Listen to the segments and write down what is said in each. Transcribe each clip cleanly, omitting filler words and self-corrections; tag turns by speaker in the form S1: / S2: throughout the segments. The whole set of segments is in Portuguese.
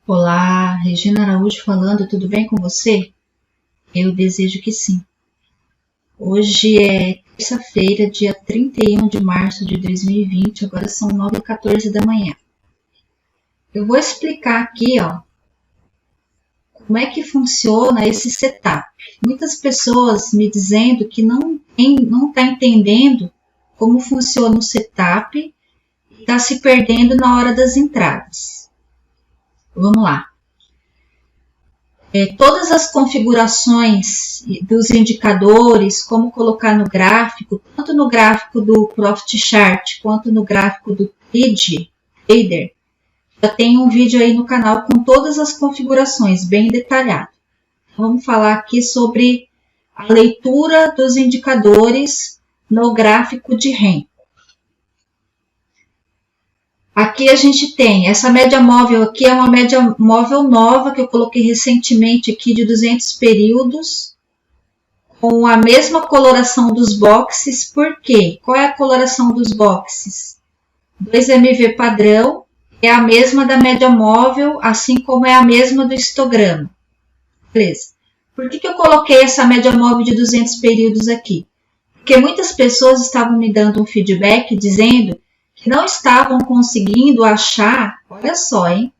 S1: Olá, Regina Araújo falando, tudo bem com você? Eu desejo que sim. Hoje é terça-feira, dia 31 de março de 2020, agora são 9h14 da manhã. Eu vou explicar aqui, como é que funciona esse setup. Muitas pessoas me dizendo que não está entendendo como funciona o setup e está se perdendo na hora das entradas. Vamos lá. Todas as configurações dos indicadores, como colocar no gráfico, tanto no gráfico do Profit Chart quanto no gráfico do Trader, já tem um vídeo aí no canal com todas as configurações, bem detalhado. Vamos falar aqui sobre a leitura dos indicadores no gráfico de REM. Aqui a gente tem essa média móvel aqui, é uma média móvel nova que eu coloquei recentemente aqui de 200 períodos, com a mesma coloração dos boxes. Por quê? Qual é a coloração dos boxes? 2MV padrão é a mesma da média móvel, assim como é a mesma do histograma. Beleza. Por que eu coloquei essa média móvel de 200 períodos aqui? Porque muitas pessoas estavam me dando um feedback dizendo que não estavam conseguindo achar, olha só, hein?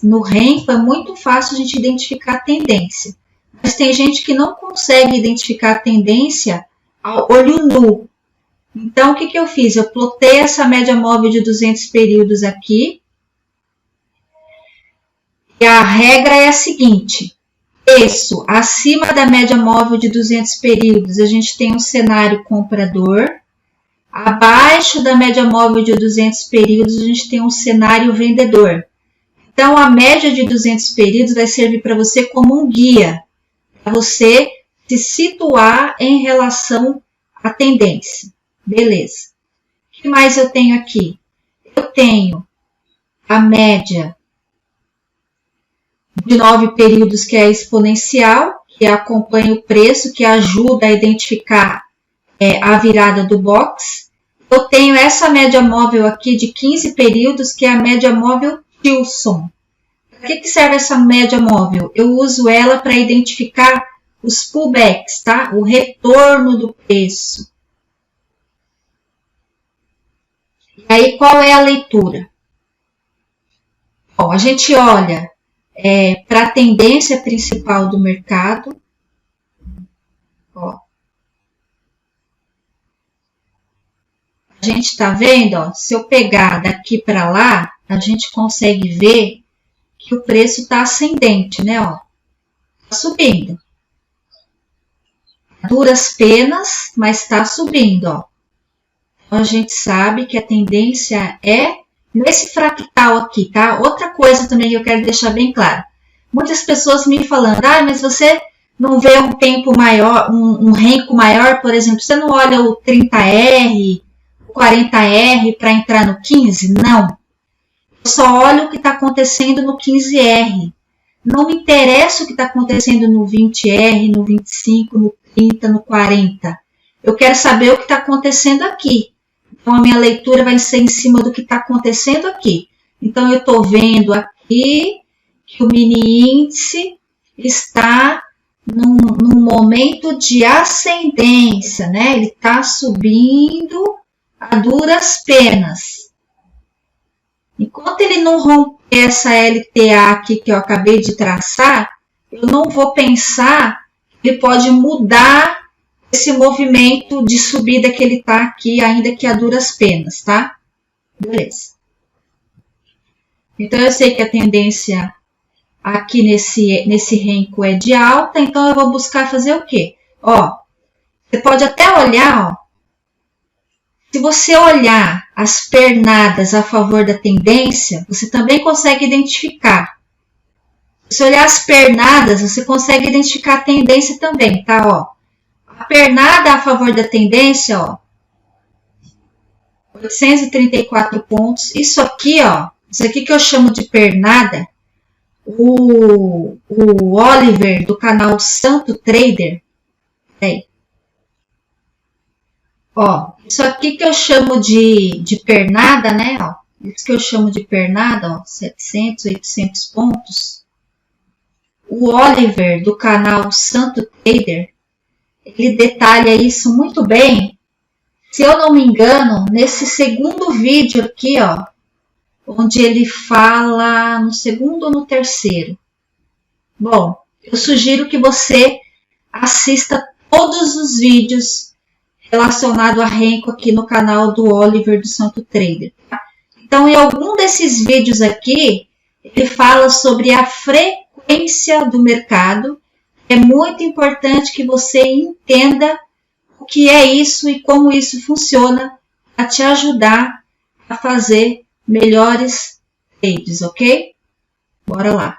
S1: No REM foi muito fácil a gente identificar a tendência, mas tem gente que não consegue identificar a tendência ao olho nu. Então, o que eu fiz? Eu plotei essa média móvel de 200 períodos aqui, e a regra é a seguinte: preço acima da média móvel de 200 períodos, a gente tem um cenário comprador. Abaixo da média móvel de 200 períodos, a gente tem um cenário vendedor. Então, a média de 200 períodos vai servir para você como um guia, para você se situar em relação à tendência. Beleza. O que mais eu tenho aqui? Eu tenho a média de 9 períodos, que é a exponencial, que acompanha o preço, que ajuda a identificar a virada do box. Eu tenho essa média móvel aqui de 15 períodos, que é a média móvel Tilson. Para que serve essa média móvel? Eu uso ela para identificar os pullbacks, tá? O retorno do preço. E aí, qual é a leitura? Bom, a gente olha para a tendência principal do mercado. A gente está vendo, se eu pegar daqui para lá, a gente consegue ver que o preço está ascendente, né? Está subindo. Duras penas, mas está subindo, Então, a gente sabe que a tendência é nesse fractal aqui, tá? Outra coisa também que eu quero deixar bem claro. Muitas pessoas me falando, mas você não vê um tempo maior, um renco maior, por exemplo, você não olha o 30R, 40R para entrar no 15? Não. Eu só olho o que está acontecendo no 15R. Não me interessa o que está acontecendo no 20R, no 25, no 30, no 40. Eu quero saber o que está acontecendo aqui. Então, a minha leitura vai ser em cima do que está acontecendo aqui. Então, eu estou vendo aqui que o mini índice está num momento de ascendência, né? Ele está subindo a duras penas. Enquanto ele não romper essa LTA aqui que eu acabei de traçar, eu não vou pensar que ele pode mudar esse movimento de subida que ele está aqui, ainda que a duras penas, tá? Beleza. Então, eu sei que a tendência aqui nesse renco é de alta, então eu vou buscar fazer o quê? Você pode até olhar, se você olhar as pernadas a favor da tendência, você também consegue identificar. Se olhar as pernadas, você consegue identificar a tendência também, tá? A pernada a favor da tendência, 834 pontos. Isso aqui, isso aqui que eu chamo de pernada, o Oliver do canal Santo Trader, isso aqui que eu chamo de pernada, né? isso que eu chamo de pernada, ó, 700, 800 pontos. O Oliver, do canal Santo Trader, ele detalha isso muito bem. Se eu não me engano, nesse segundo vídeo aqui, ó, onde ele fala no segundo ou no terceiro. Bom, eu sugiro que você assista todos os vídeos relacionados a Renko aqui no canal do Oliver do Santo Trader. Tá? Então, em algum desses vídeos aqui, ele fala sobre a frequência do mercado. É muito importante que você entenda o que é isso e como isso funciona para te ajudar a fazer melhores trades, ok? Bora lá.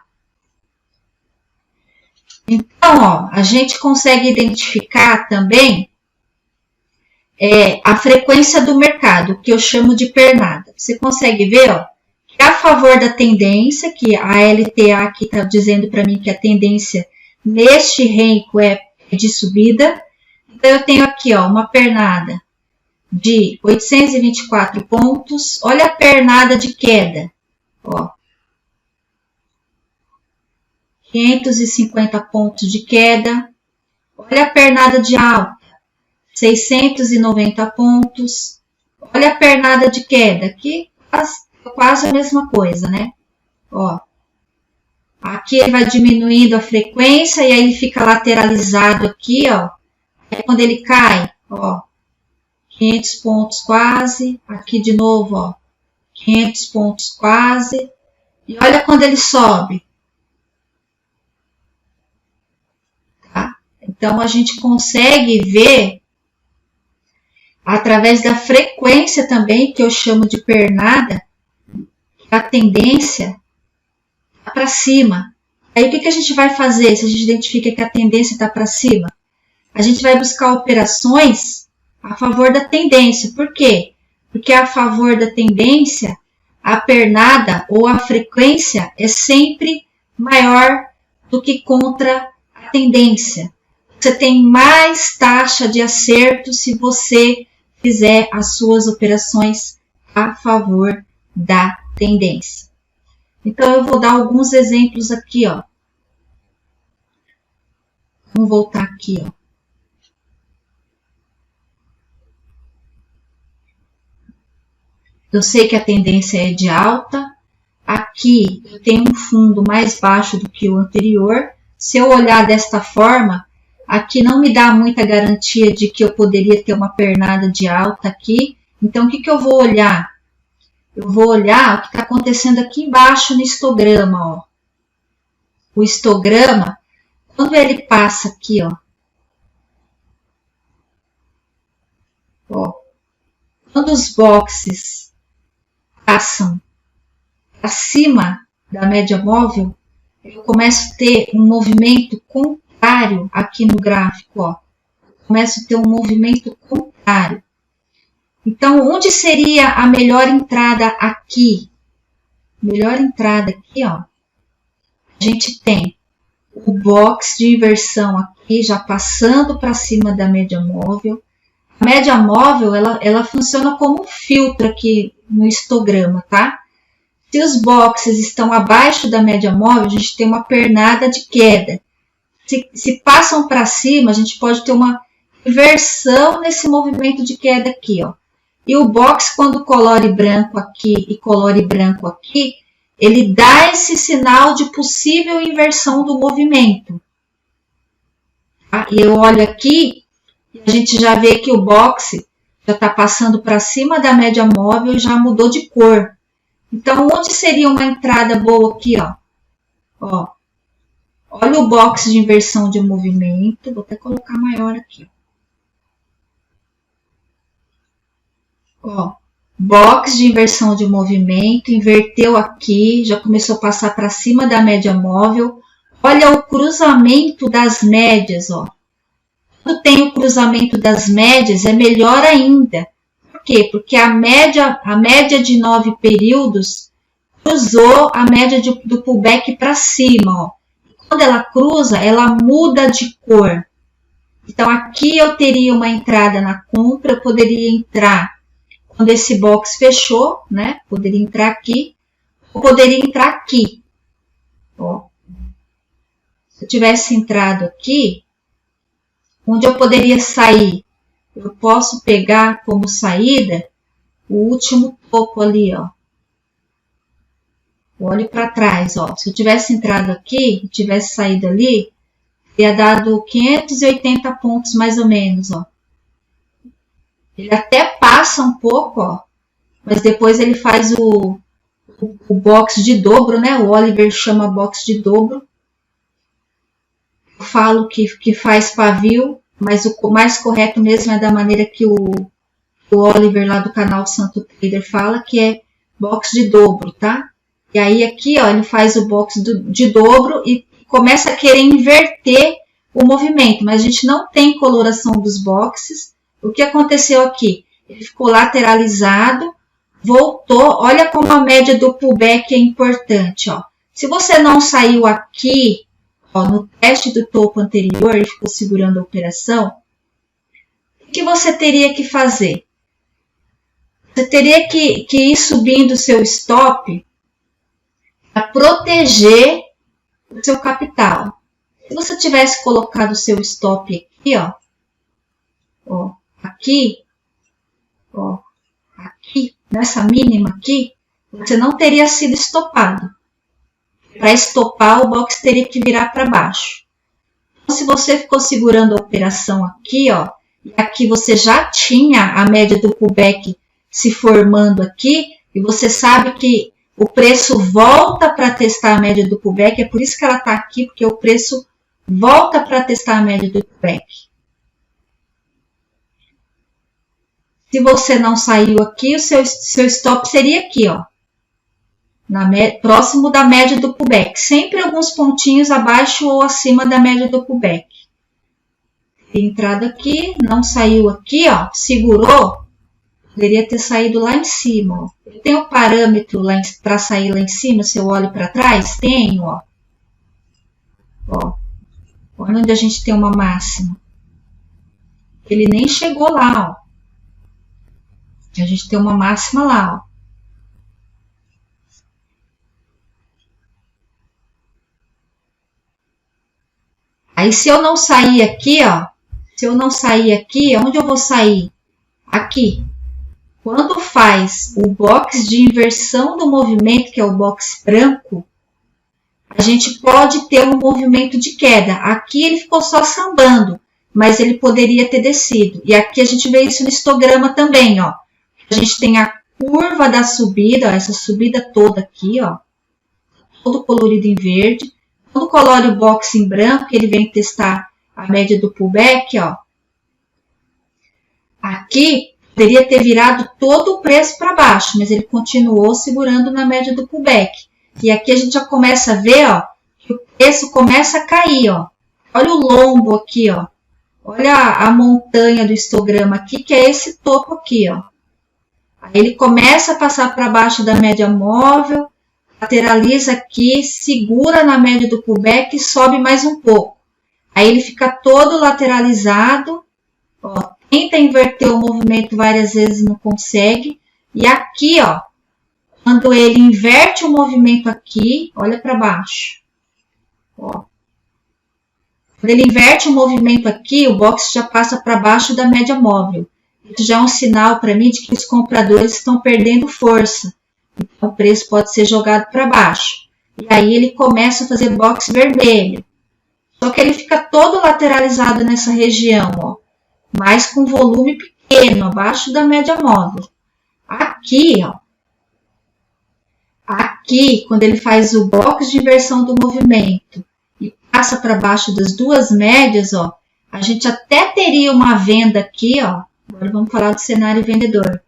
S1: Então, ó, a gente consegue identificar também a frequência do mercado, que eu chamo de pernada. Você consegue ver, ó, que a favor da tendência, que a LTA aqui está dizendo para mim que a tendência neste Renko é de subida. Então, eu tenho aqui, ó, uma pernada de 824 pontos. Olha a pernada de queda, ó. 550 pontos de queda. Olha a pernada de alta, 690 pontos. Olha a pernada de queda, aqui quase a mesma coisa, né? Ó. Aqui ele vai diminuindo a frequência e aí ele fica lateralizado aqui, ó. Aí quando ele cai, ó, 500 pontos quase. Aqui de novo, ó, 500 pontos quase. E olha quando ele sobe. Tá? Então, a gente consegue ver através da frequência também, que eu chamo de pernada, a tendência está para cima. Aí, o que a gente vai fazer se a gente identifica que a tendência está para cima? A gente vai buscar operações a favor da tendência. Por quê? Porque a favor da tendência, a pernada ou a frequência é sempre maior do que contra a tendência. Você tem mais taxa de acerto se você fizer as suas operações a favor da tendência. Então, eu vou dar alguns exemplos aqui, ó. Vamos voltar aqui, ó. Eu sei que a tendência é de alta. Aqui eu tenho um fundo mais baixo do que o anterior. Se eu olhar desta forma, aqui não me dá muita garantia de que eu poderia ter uma pernada de alta aqui. Então, o que eu vou olhar? Eu vou olhar o que está acontecendo aqui embaixo no histograma, ó. O histograma, quando ele passa aqui, ó. Quando os boxes passam acima da média móvel, eu começo a ter um movimento contrário aqui no gráfico, ó. Começo a ter um movimento contrário. Então, onde seria a melhor entrada aqui? Melhor entrada aqui, ó. A gente tem o box de inversão aqui, já passando para cima da média móvel. A média móvel, ela funciona como um filtro aqui no histograma, tá? Se os boxes estão abaixo da média móvel, a gente tem uma pernada de queda. Se passam para cima, a gente pode ter uma inversão nesse movimento de queda aqui, ó. E o box, quando colore branco aqui e colore branco aqui, ele dá esse sinal de possível inversão do movimento. Tá? E eu olho aqui, e a gente já vê que o box já está passando para cima da média móvel e já mudou de cor. Então, onde seria uma entrada boa aqui, ó? Ó, olha o box de inversão de movimento. Vou até colocar maior aqui. Ó, box de inversão de movimento, inverteu aqui, já começou a passar para cima da média móvel. Olha o cruzamento das médias, ó. Quando tem o cruzamento das médias, é melhor ainda. Por quê? Porque a média de 9 períodos cruzou a média do pullback para cima, ó. Quando ela cruza, ela muda de cor. Então, aqui eu teria uma entrada na compra, eu poderia entrar quando esse box fechou, né? Poderia entrar aqui, ou poderia entrar aqui. Ó. Se eu tivesse entrado aqui, onde eu poderia sair? Eu posso pegar como saída o último topo ali, ó. Olhe para trás, ó. Se eu tivesse entrado aqui e tivesse saído ali, teria dado 580 pontos mais ou menos, ó. Ele até passa um pouco, ó, mas depois ele faz o box de dobro, né? O Oliver chama box de dobro. Eu falo que faz pavio, mas o mais correto mesmo é da maneira que o Oliver lá do canal Santo Trader fala, que é box de dobro, tá? E aí aqui, ó, ele faz o box de dobro e começa a querer inverter o movimento, mas a gente não tem coloração dos boxes. O que aconteceu aqui? Ele ficou lateralizado, voltou. Olha como a média do pullback é importante, ó. Se você não saiu aqui, ó, no teste do topo anterior e ficou segurando a operação, o que você teria que fazer? Você teria que ir subindo o seu stop para proteger o seu capital. Se você tivesse colocado o seu stop aqui, ó, aqui, ó, aqui, nessa mínima aqui, você não teria sido estopado. Para estopar, o box teria que virar para baixo. Então, se você ficou segurando a operação aqui, ó, e aqui você já tinha a média do pullback se formando aqui, e você sabe que o preço volta para testar a média do pullback, é por isso que ela está aqui, porque o preço volta para testar a média do pullback. Se você não saiu aqui, o seu stop seria aqui, ó, próximo da média do pullback, sempre alguns pontinhos abaixo ou acima da média do pullback. Entrado aqui, não saiu aqui, ó, segurou, poderia ter saído lá em cima, ó. Eu tenho um parâmetro para sair lá em cima, se eu olho para trás, tenho, ó. Ó. Olha onde a gente tem uma máxima. Ele nem chegou lá, ó. A gente tem uma máxima lá, ó. Aí, se eu não sair aqui, ó, se eu não sair aqui, onde eu vou sair? Aqui. Quando faz o box de inversão do movimento, que é o box branco, a gente pode ter um movimento de queda. Aqui ele ficou só sambando, mas ele poderia ter descido. E aqui a gente vê isso no histograma também, ó. A gente tem a curva da subida, ó, essa subida toda aqui, ó, todo colorido em verde. Quando colore o box em branco, ele vem testar a média do pullback, ó. Aqui poderia ter virado todo o preço para baixo, mas ele continuou segurando na média do pullback. E aqui a gente já começa a ver, ó, que o preço começa a cair, ó. Olha o lombo aqui, ó. Olha a montanha do histograma aqui, que é esse topo aqui, ó. Aí ele começa a passar para baixo da média móvel, lateraliza aqui, segura na média do pullback e sobe mais um pouco. Aí ele fica todo lateralizado, ó, tenta inverter o movimento várias vezes e não consegue. E aqui, ó, quando ele inverte o movimento aqui, olha para baixo. Ó. Quando ele inverte o movimento aqui, o box já passa para baixo da média móvel. Isso já é um sinal para mim de que os compradores estão perdendo força. Então, o preço pode ser jogado para baixo. E aí ele começa a fazer box vermelho. Só que ele fica todo lateralizado nessa região, ó, mas com volume pequeno, abaixo da média móvel. Aqui, ó, aqui, quando ele faz o box de inversão do movimento e passa para baixo das duas médias, ó, a gente até teria uma venda aqui, ó. Agora vamos falar do cenário vendedor.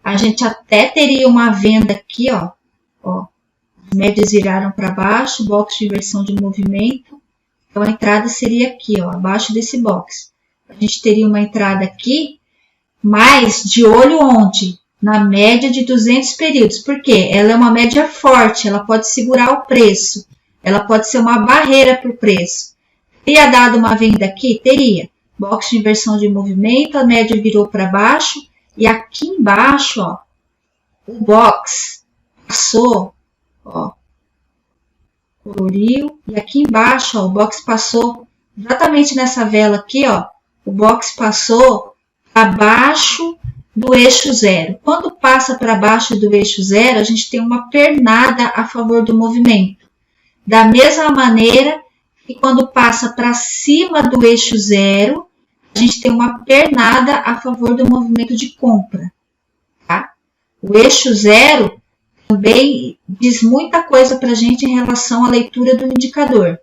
S1: A gente até teria uma venda aqui, ó. Ó, as médias viraram para baixo, box de inversão de movimento. Então, a entrada seria aqui, ó, abaixo desse box. A gente teria uma entrada aqui, mas de olho onde? Na média de 200 períodos. Por quê? Ela é uma média forte, ela pode segurar o preço. Ela pode ser uma barreira para o preço. Teria dado uma venda aqui? Teria. Box de inversão de movimento, a média virou para baixo. E aqui embaixo, ó, o box passou, ó, coloriu, e aqui embaixo, ó, o box passou exatamente nessa vela aqui, ó, o box passou abaixo do eixo zero. Quando passa para baixo do eixo zero, a gente tem uma pernada a favor do movimento. Da mesma maneira que quando passa para cima do eixo zero, a gente tem uma pernada a favor do movimento de compra. Tá? O eixo zero também diz muita coisa para a gente em relação à leitura do indicador.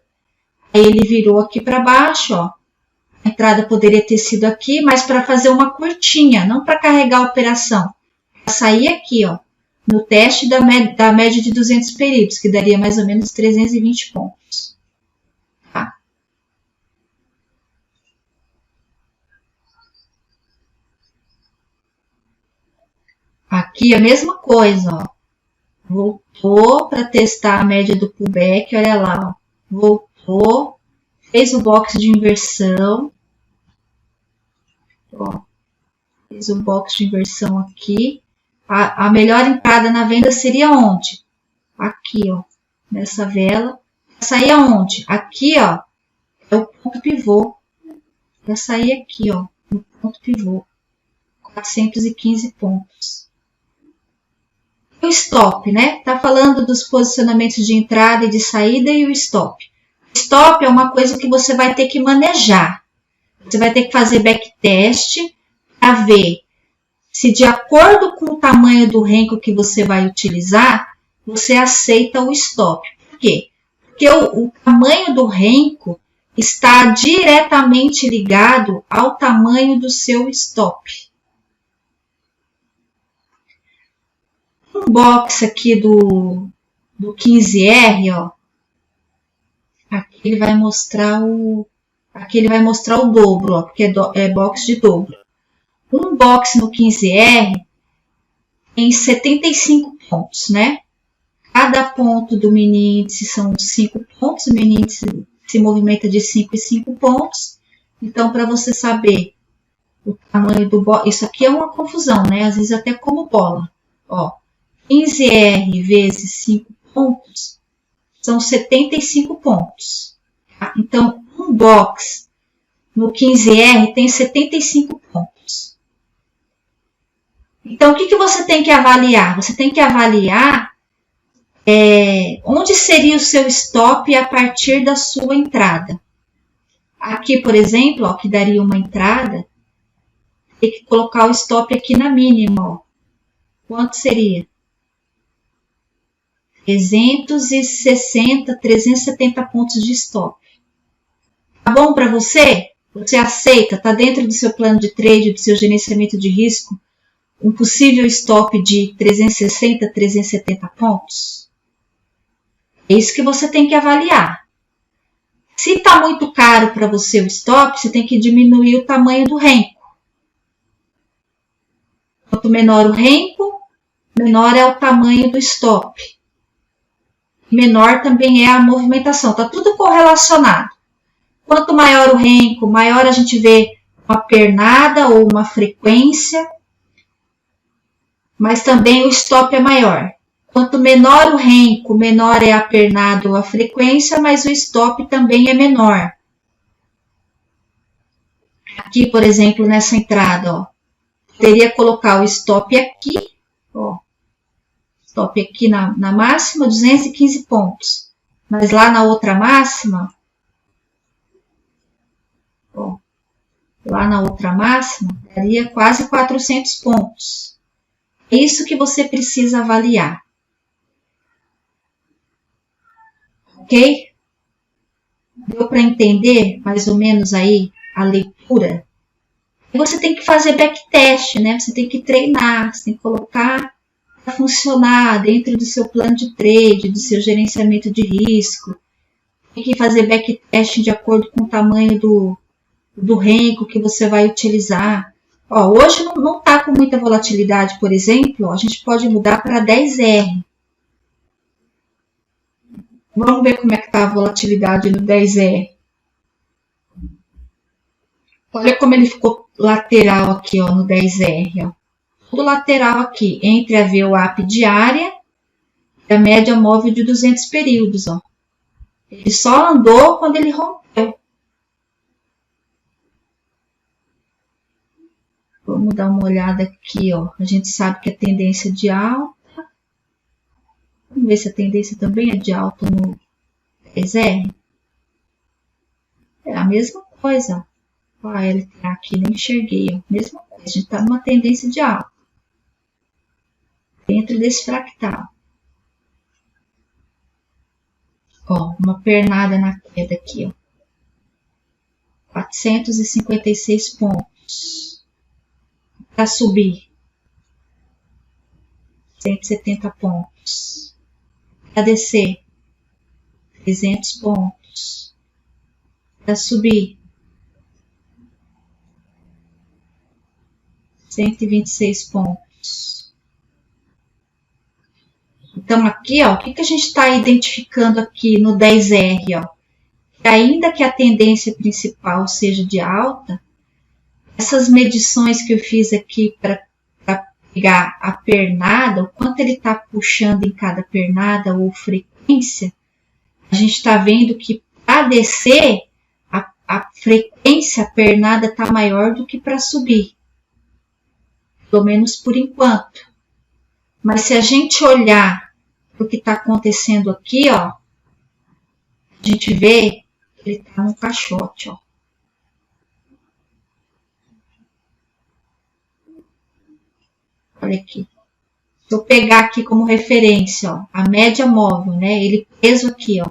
S1: Aí ele virou aqui para baixo, ó. A entrada poderia ter sido aqui, mas para fazer uma curtinha, não para carregar a operação. Para sair aqui, ó, no teste da média de 200 períodos, que daria mais ou menos 320 pontos. Tá? Aqui a mesma coisa, ó. Voltou para testar a média do pullback, olha lá, ó. Voltou, fez o box de inversão, ó, fez o box de inversão aqui. A melhor entrada na venda seria onde? Aqui, ó, nessa vela. Vai sair aonde? Aqui, ó, é o ponto pivô. Vai sair aqui, ó, no ponto pivô. 415 pontos. O stop, né? Tá falando dos posicionamentos de entrada e de saída e o stop. O stop é uma coisa que você vai ter que manejar. Você vai ter que fazer backtest para ver se de acordo com o tamanho do renco que você vai utilizar, você aceita o stop. Por quê? Porque o tamanho do renco está diretamente ligado ao tamanho do seu stop. Um box aqui do 15R, ó. Aqui ele vai mostrar o dobro, ó, porque é box de dobro. Um box no 15R tem 75 pontos, né? Cada ponto do mini índice são 5 pontos, o mini índice se movimenta de 5 em 5 pontos. Então, para você saber o tamanho do box, isso aqui é uma confusão, né? Às vezes até como bola. Ó, 15R vezes 5 pontos são 75 pontos. Tá? Então, um box no 15R tem 75 pontos. Então, o que você tem que avaliar? Você tem que avaliar onde seria o seu stop a partir da sua entrada. Aqui, por exemplo, ó, que daria uma entrada, tem que colocar o stop aqui na mínima. Ó. Quanto seria? 360, 370 pontos de stop. Tá bom para você? Você aceita? Tá dentro do seu plano de trade, do seu gerenciamento de risco, um possível stop de 360, 370 pontos? É isso que você tem que avaliar. Se está muito caro para você o stop, você tem que diminuir o tamanho do renco. Quanto menor o renco, menor é o tamanho do stop. Menor também é a movimentação. Está tudo correlacionado. Quanto maior o renco, maior a gente vê uma pernada ou uma frequência, mas também o stop é maior. Quanto menor o renco, menor é a pernada ou a frequência, mas o stop também é menor. Aqui, por exemplo, nessa entrada, ó, poderia colocar o stop aqui, ó, stop aqui na máxima, 215 pontos. Mas lá na outra máxima, ó, lá na outra máxima, daria quase 400 pontos. É isso que você precisa avaliar. Ok? Deu para entender mais ou menos aí a leitura? Você tem que fazer backtest, né? Você tem que treinar, você tem que colocar para funcionar dentro do seu plano de trade, do seu gerenciamento de risco. Tem que fazer backtest de acordo com o tamanho do renco que você vai utilizar. Ó, hoje não está com muita volatilidade, por exemplo, ó, a gente pode mudar para 10R. Vamos ver como é que está a volatilidade no 10R. Olha como ele ficou lateral aqui, ó, no 10R. Ó. do lateral aqui, entre a VWAP diária e a média móvel de 200 períodos, ó. Ele só andou quando ele rompeu. Vamos dar uma olhada aqui, ó. A gente sabe que a tendência de alta. Vamos ver se a tendência também é de alta no 10R. É a mesma coisa. Ó, a LTA aqui, nem enxerguei, ó. Mesma coisa, a gente está numa tendência de alta. Dentro desse fractal. Ó, uma pernada na queda aqui, ó. 456 pontos. Para subir, 170 pontos. Para descer, 300 pontos. Para subir, 126 pontos. Então, aqui, ó, o que a gente está identificando aqui no 10R, ó? Que ainda que a tendência principal seja de alta, essas medições que eu fiz aqui para pegar a pernada, o quanto ele está puxando em cada pernada ou frequência, a gente está vendo que para descer, a frequência, a pernada está maior do que para subir. Pelo menos por enquanto. Mas se a gente olhar para o que está acontecendo aqui, ó, a gente vê que ele está no caixote, ó. Olha aqui. Se eu pegar aqui como referência, ó, a média móvel, né? Ele preso aqui, ó,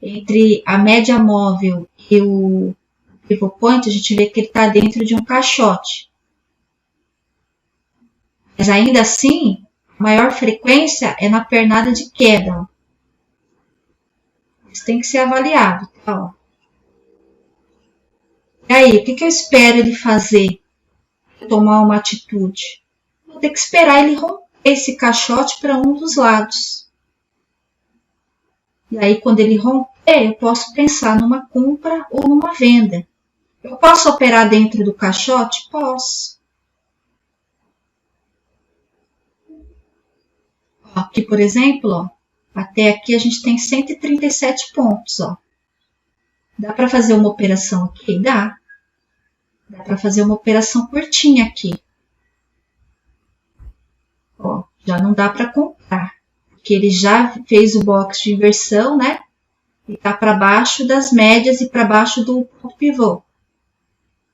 S1: entre a média móvel e o pivot point, a gente vê que ele está dentro de um caixote. Mas ainda assim, a maior frequência é na pernada de queda, ó. Isso tem que ser avaliado, tá? Ó. E aí, o que eu espero ele fazer? Tomar uma atitude? Vou ter que esperar ele romper esse caixote para um dos lados. E aí, quando ele romper, eu posso pensar numa compra ou numa venda. Eu posso operar dentro do caixote? Posso. Aqui, por exemplo, ó, até aqui a gente tem 137 pontos. Ó. Dá para fazer uma operação aqui? Dá. Dá para fazer uma operação curtinha aqui. Ó, já não dá para comprar, porque ele já fez o box de inversão, né? E está para baixo das médias e para baixo do ponto pivô.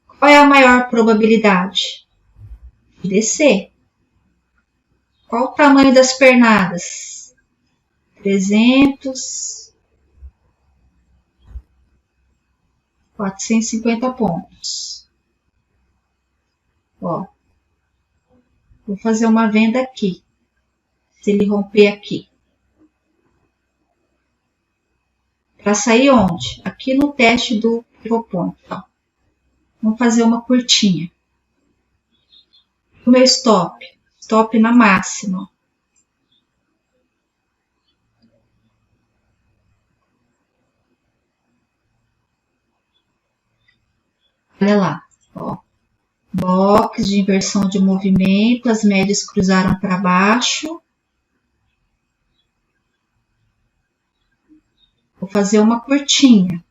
S1: Qual é a maior probabilidade? De descer. Qual o tamanho das pernadas? 300, 450 pontos. Ó, vou fazer uma venda aqui. Se ele romper aqui. Para sair onde? Aqui no teste do pivot point. Ó. Vamos fazer uma curtinha. O meu stop. Stop na máxima. Olha lá. Ó. Box de inversão de movimento. As médias cruzaram para baixo. Vou fazer uma curtinha.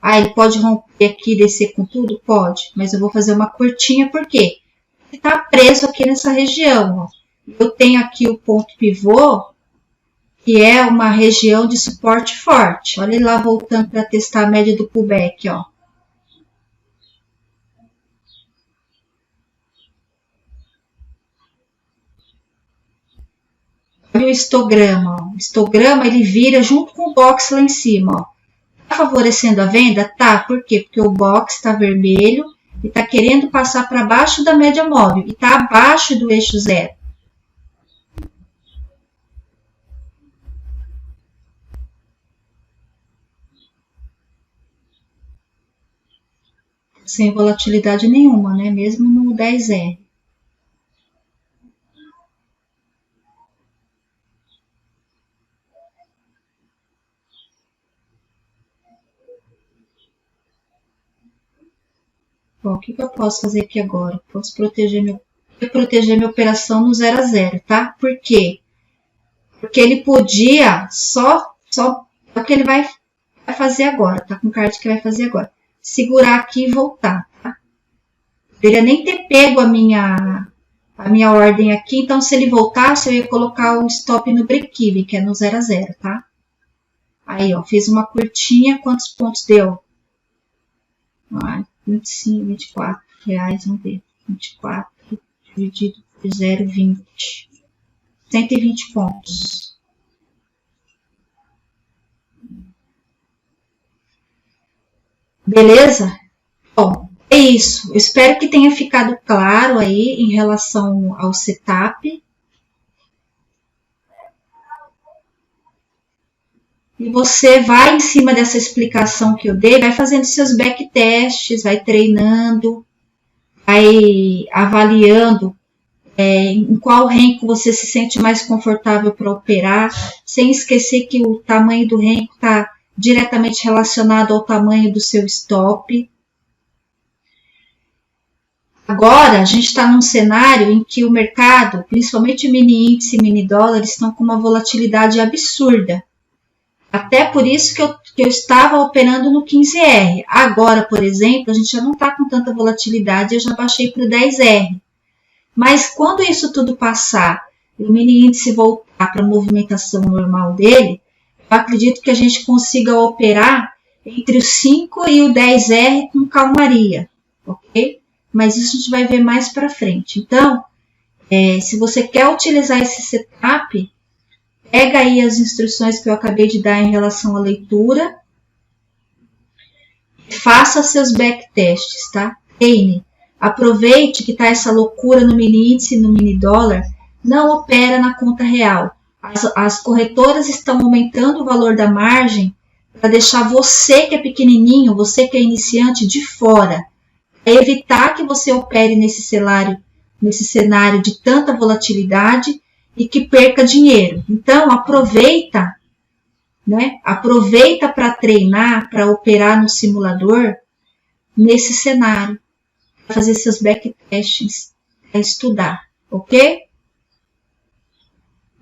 S1: Ah, ele pode romper aqui e descer com tudo? Pode. Mas eu vou fazer uma curtinha, por quê? Ele está preso aqui nessa região. Ó. Eu tenho aqui o ponto pivô, que é uma região de suporte forte. Olha ele lá voltando para testar a média do pullback, ó. Olha o histograma, ó. O histograma ele vira junto com o box lá em cima, ó. Tá favorecendo a venda? Tá. Por quê? Porque o box está vermelho e está querendo passar para baixo da média móvel e está abaixo do eixo zero. Sem volatilidade nenhuma, né? Mesmo no 10R. Bom, o que eu posso fazer aqui agora? Posso proteger minha operação no 0 a 0, tá? Por quê? Porque ele podia só é o que ele vai fazer agora, tá? Com o card que vai fazer agora. Segurar aqui e voltar, tá? Ele ia nem ter pego a minha ordem aqui, então se ele voltasse, eu ia colocar o stop no break-even, que é no 0 a 0, tá? Aí, ó, fiz uma curtinha, quantos pontos deu? 25, 24 reais, vamos ver. 24 dividido por 0,20. 120 pontos. Beleza? Bom, é isso. Eu espero que tenha ficado claro aí em relação ao setup. E você vai em cima dessa explicação que eu dei, vai fazendo seus backtests, vai treinando, vai avaliando em qual renco você se sente mais confortável para operar, sem esquecer que o tamanho do renco está diretamente relacionado ao tamanho do seu stop. Agora, a gente está num cenário em que o mercado, principalmente o mini índice e mini dólar, estão com uma volatilidade absurda. Até por isso que eu estava operando no 15R. Agora, por exemplo, a gente já não está com tanta volatilidade, eu já baixei para o 10R. Mas quando isso tudo passar e o mini índice voltar para a movimentação normal dele, eu acredito que a gente consiga operar entre o 5 e o 10R com calmaria, ok? Mas isso a gente vai ver mais para frente. Então, se você quer utilizar esse setup, pega aí as instruções que eu acabei de dar em relação à leitura. Faça seus backtests, tá? Treine. Aproveite que está essa loucura no mini índice e no mini dólar. Não opera na conta real. As corretoras estão aumentando o valor da margem para deixar você que é pequenininho, você que é iniciante, de fora. Para evitar que você opere nesse cenário de tanta volatilidade e que perca dinheiro. Então, aproveita, né? Aproveita para treinar, para operar no simulador nesse cenário, para fazer seus backtests, para estudar, ok?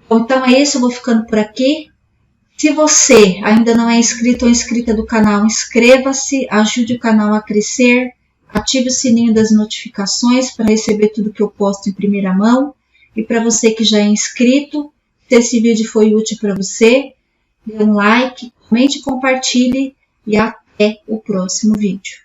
S1: Bom, então é isso, eu vou ficando por aqui. Se você ainda não é inscrito ou inscrita do canal, inscreva-se, ajude o canal a crescer, ative o sininho das notificações para receber tudo que eu posto em primeira mão. E para você que já é inscrito, se esse vídeo foi útil para você, dê um like, comente, compartilhe e até o próximo vídeo.